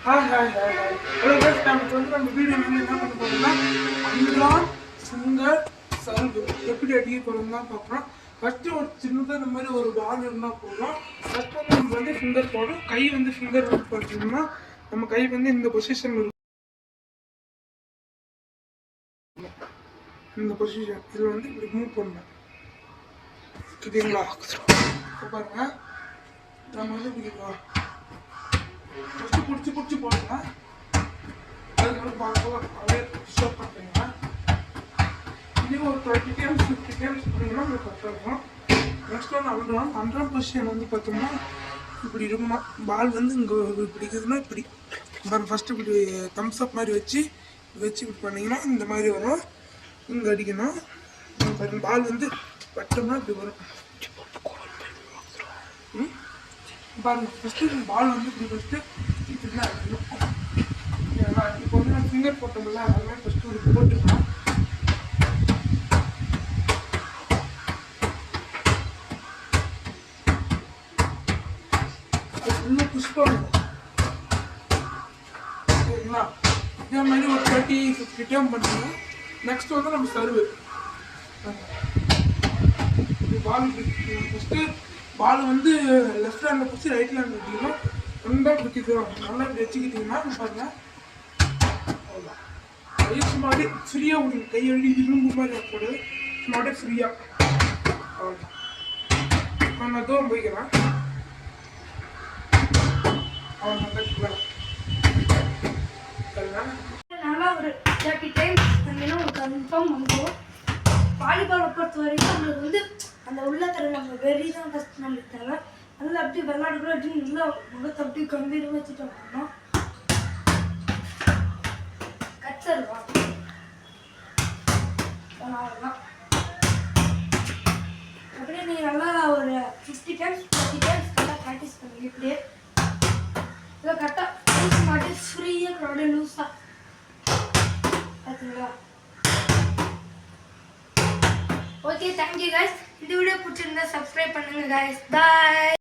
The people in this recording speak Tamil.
ஹலோ கைஸ், நம்ம வீடியோ வந்து என்ன பண்ண போறோம்னா அன்றான் சிங்கர் சர்வ் எப்படி அடிக்க போறோம் தான் பார்க்குறோம். ஃபர்ஸ்ட் ஒரு சின்னதாக இந்த மாதிரி ஒரு பால் இருந்தால் போதும். ஃபர்ஸ்ட் வந்து நம்ம வந்து ஃபிங்கர் போடும். கை வந்து ஃபிங்கர் வந்து பார்த்தீங்கன்னா நம்ம கை வந்து இந்த பொசிஷன் இருக்கும். இந்த பொசிஷன் இதில் வந்து இப்படி மூவ் பண்ணணும். ஓகேங்களா? பாருங்க, நம்ம வந்து இப்படி ஃபஸ்ட்டு பிடிச்சி போடுங்க. அதுக்கப்புறம் பார்க்கலாம் அப்படியே ஸ்டாப் பண்ணுறீங்க. இதே ஒரு 20 டைம்ஸ் 50 டைம்ஸ் பண்ணிங்கன்னா உங்களுக்கு கரெக்டாக இருக்கும். நெக்ஸ்ட் ஒன்று அன்றான் பொசிஷன் வந்து பார்த்தோம்னா இப்படி இருக்கணும். பால் வந்து இங்கே இப்படி இருக்குதுன்னா இப்படி ஃபஸ்ட்டு இப்படி தம்ஸ் அப் மாதிரி வச்சு இப்படி பண்ணிங்கன்னா இந்த மாதிரி வரும். இங்கே அடிக்கணும். பால் வந்து பட்டோம்னா இப்படி வரும். பாருங்க, ஃபஸ்ட்டு பால் வந்து இப்படி ஃபஸ்ட்டு இப்படிலாம் அடிக்கணும். இப்போ வந்து நான் ஃபிங்கர் போட்டோம்ல, அதெல்லாம் ஃபஸ்ட்டு ஒரு போட்டுக்கலாம். அது ஃபுல்லாக புஷ் பண்ணணும். சரிங்களா? இதே மாதிரி ஒரு 30-50 டைம் பண்ணுங்க. நெக்ஸ்ட் வந்து நம்ம சர்வு. பால் ஃபஸ்ட்டு பால் வந்து லெஃப்ட் ஹேண்டில் பிடிச்சி ரைட் ஹேண்டில் வச்சுக்கணும். நல்லா பிடிக்கிறோம். நல்லா இப்படி வச்சுக்கிட்டிங்கன்னா பாருங்க, அவ்வளோதான். கை சும்மாவே ஃப்ரீயாக விடுங்க. கையெழுதி இரும்பு மாதிரி போடு, சும்மாவே ஃப்ரீயாக. அவ்வளோதான். நான் தூரம் போய்க்கிறேன். அவ்வளோதான். நல்லா ஒரு 30 டைம்ஸ் பண்ணிங்கன்னா உங்களுக்கு கன்ஃபார்ம் வந்துடும். வாலிபாலை பொறுத்த வரைக்கும் நம்மளுக்கு வந்து அந்த உள்ளக்கரை நம்ம வெறி தான் ஃபஸ்ட் நம்மளுக்கு தேவை. நல்லா அப்படி விளையாடுறோம் அப்படின்னு நல்லா முகத்தை அப்படி கம்பீரமாக வச்சுட்டு வரணும். கச்சருவா அவ்வளோதான். அப்படியே நீங்கள் நல்லா ஒரு 50 டைம்ஸ் 30 டைம்ஸ் கரெக்டாக ப்ராக்டிஸ் பண்ணுங்க. இப்படியே இல்லை கரெக்டாக மாட்டேன் ஃப்ரீயாக அப்படியே லூஸாக பார்த்தீங்களா? Okay, thank you guys. இந்த வீடியோ பிடிச்சிருந்தா சப்ஸ்கிரைப் பண்ணுங்க கைஸ். பாய்.